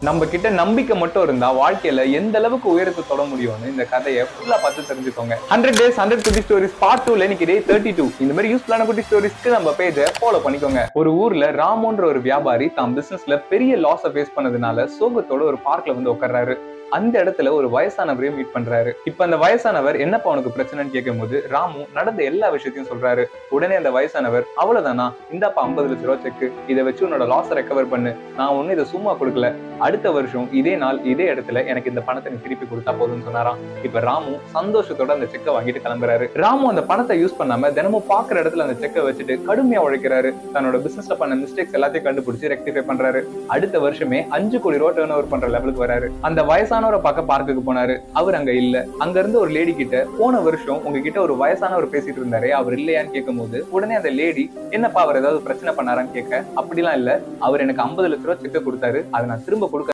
நம்ம கிட்ட நம்பிக்கை மட்டும் இருந்தா வாழ்க்கையில எந்த அளவுக்கு உயரத்தை தொட முடியும்னு இந்த கதையை ஃபுல்லா பார்த்து தெரிஞ்சுக்கோங்க. 100 days 100 குட்டி ஸ்டோரிஸ் பார்ட் 2ல இன்னைக்கு டே 32. இந்த மாதிரி யூஸ்ஃபுல்லான குட்டி ஸ்டோரிஸ்க்கு நம்ம பேஜை ஃபாலோ பண்ணிக்கோங்க. ஒரு ஊர்ல ராமுன்ற ஒரு வியாபாரி தான் பிசினஸ்ல பெரிய லாஸை ஃபேஸ் பண்ணதுனால சோகத்தோட ஒரு பார்க்ல வந்து உட்கார்றாரு. அந்த இடத்துல ஒரு வயசானவரையும் மீட் பண்றாரு. இப்ப அந்த வயசானவர் என்னப்பா உனக்கு பிரச்சனைன்னு கேட்கும் போது ராமு நடந்த எல்லா விஷயத்தையும் சொல்றாரு. உடனே அந்த வயசானவர், அவ்வளவுதானா, இந்தாப்பா 50 லட்ச ரூபாய் செக், இதை வச்சு உன்னோட லாஸ ரெக்கவர் பண்ணு, நான் ஒண்ணு இதை சும்மா கொடுக்கல, அடுத்த வருஷம் இதே நாள் இதே இடத்துல எனக்கு இந்த பணத்தை நீ திருப்பி கொடுத்தா போதும்னு சொன்னாராம். இப்ப ராமு சந்தோஷத்தோட அந்த செக்கை வாங்கிட்டு கிளம்புறாரு. ராமு அந்த பணத்தை யூஸ் பண்ணாம தினமும் பாக்குற இடத்துல அந்த செக்கை வச்சுட்டு கடுமையா உழைக்கிறாரு. தன்னோட பிசினஸ்ல பண்ண மிஸ்டேக்ஸ் எல்லாத்தையும் கண்டுபிடிச்சு ரெக்டிஃபை பண்றாரு. அடுத்த வருஷமே 5 கோடி ரூபாய் டர்ன் ஓவர் பண்ற லெவலுக்கு வராரு. அந்த வயசானவரை பார்க்க பார்க்குக்கு போனாரு. அவர் அங்க இல்ல. அங்க இருந்து ஒரு லேடி கிட்ட, போன வருஷம் உங்ககிட்ட ஒரு வயசானவர் பேசிட்டு இருந்தாரு, அவர் இல்லையான்னு கேட்கும் போது உடனே அந்த லேடி, என்னப்பா அவர் ஏதாவது பிரச்சனை பண்ணாரான்னு கேட்க, அப்படிலாம் இல்ல, அவர் எனக்கு 50 லட்ச ரூபாய் செக்க கொடுத்தாரு, அதை நான் திரும்ப கொடுக்க